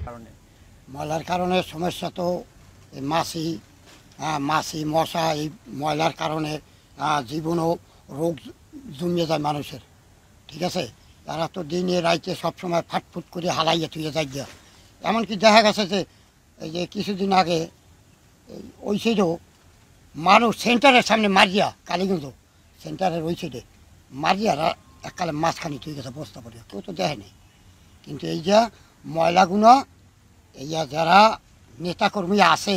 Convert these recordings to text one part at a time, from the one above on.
কারণে ময়লার কারণে সমস্যা তো মাছি, মাছি মশা, এই ময়লার কারণে জীবনও রোগ জমিয়ে যায় মানুষের। ঠিক আছে, তারা তো দিনে রাইতে সবসময় ফাটফুট করে হালাইয়া থুয়ে যায় গিয়া। এমনকি দেখা গেছে যে এই যে কিছুদিন আগে ওই সাইডেও মানুষ সেন্টারের সামনে মারিয়া, কালীগঞ্জ সেন্টারের ওই সাইডে মারিয়া এককালে মাঝখানি থুয়ে গেছে বস্তা পড়িয়া, কেউ তো দেখে নেই। কিন্তু এই যে ময়লাগুলো এই যারা নেতাকর্মী আছে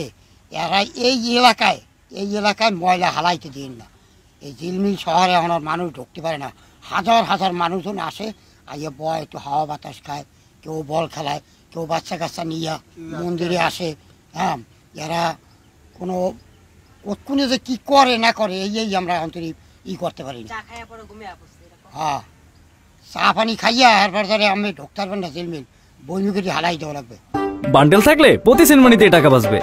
এরা এই এলাকায় ময়লা হালাইতে দিন না। এই ঝিলমিল শহরে এখন আর মানুষ ঢুকতে পারে না। হাজার হাজার মানুষজন আসে, আইয়া বয়, একটু হাওয়া বাতাস খায়, কেউ বল খেলায়, কেউ বাচ্চা কাচ্চা নিয়ে মন্দিরে আসে। হ্যাঁ, এরা কোনো কোনে যে কী করে না করে এই আমরা অন্তরিক করতে পারি না। হ্যাঁ, চা পানি খাইয়া এরপর ধরে আমি ঢুকতে পারবেন না, ঝিলমিল বইমুখে হালাই দেওয়া লাগবে। বান্ডেল থাকলে প্রতি সেনমানিতে টাকা বাঁচবে।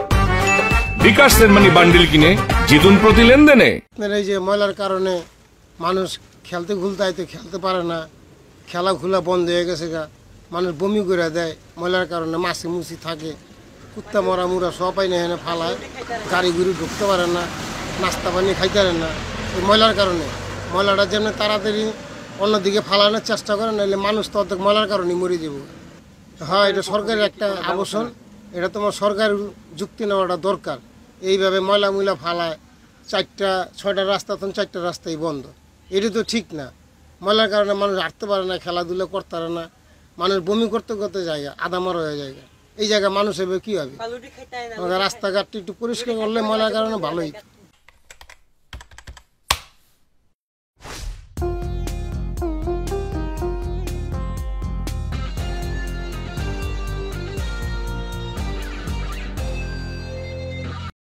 বিকাশ সেনমানি বান্ডেল কিনে জিতুন প্রতি লেনদেনে। এই যে ময়লার কারণে মানুষ খেলতে খেলতে পারে না, খেলাধুলা বন্ধ হয়ে গেছে গা, মানুষ বমি করে দেয় ময়লার কারণে, মাছি মুছি থাকে, কুত্তা মরা মুরা সবাই না এখানে ফালায়, গাড়ি গুড়ি ঢুকতে পারে না, নাস্তা পানি খাইতে পারে না। এই ময়লার কারণে ময়লাটা যেমন তাড়াতাড়ি অন্যদিকে ফালানোর চেষ্টা করে, নাহলে মানুষ তো অর্ধেক ময়লার কারণে মরে যাব। হ্যাঁ, এটা সরকারের একটা আবশ্যন, এটা তোমার সরকারের যুক্তি নেওয়াটা দরকার। এইভাবে ময়লা ফালায় 4-6টা রাস্তা, তখন 4টা রাস্তাই বন্ধ, এটা তো ঠিক না। ময়লার কারণে মানুষ হাঁটতে পারে না, খেলাধুলা করতে পারে না, মানুষ বমি করতে করতে জায়গা আধা মরা হয়ে যায়। এই জায়গায় মানুষ এভাবে কী হবে? রাস্তাঘাটটি একটু পরিষ্কার করলে ময়লার কারণে ভালোই।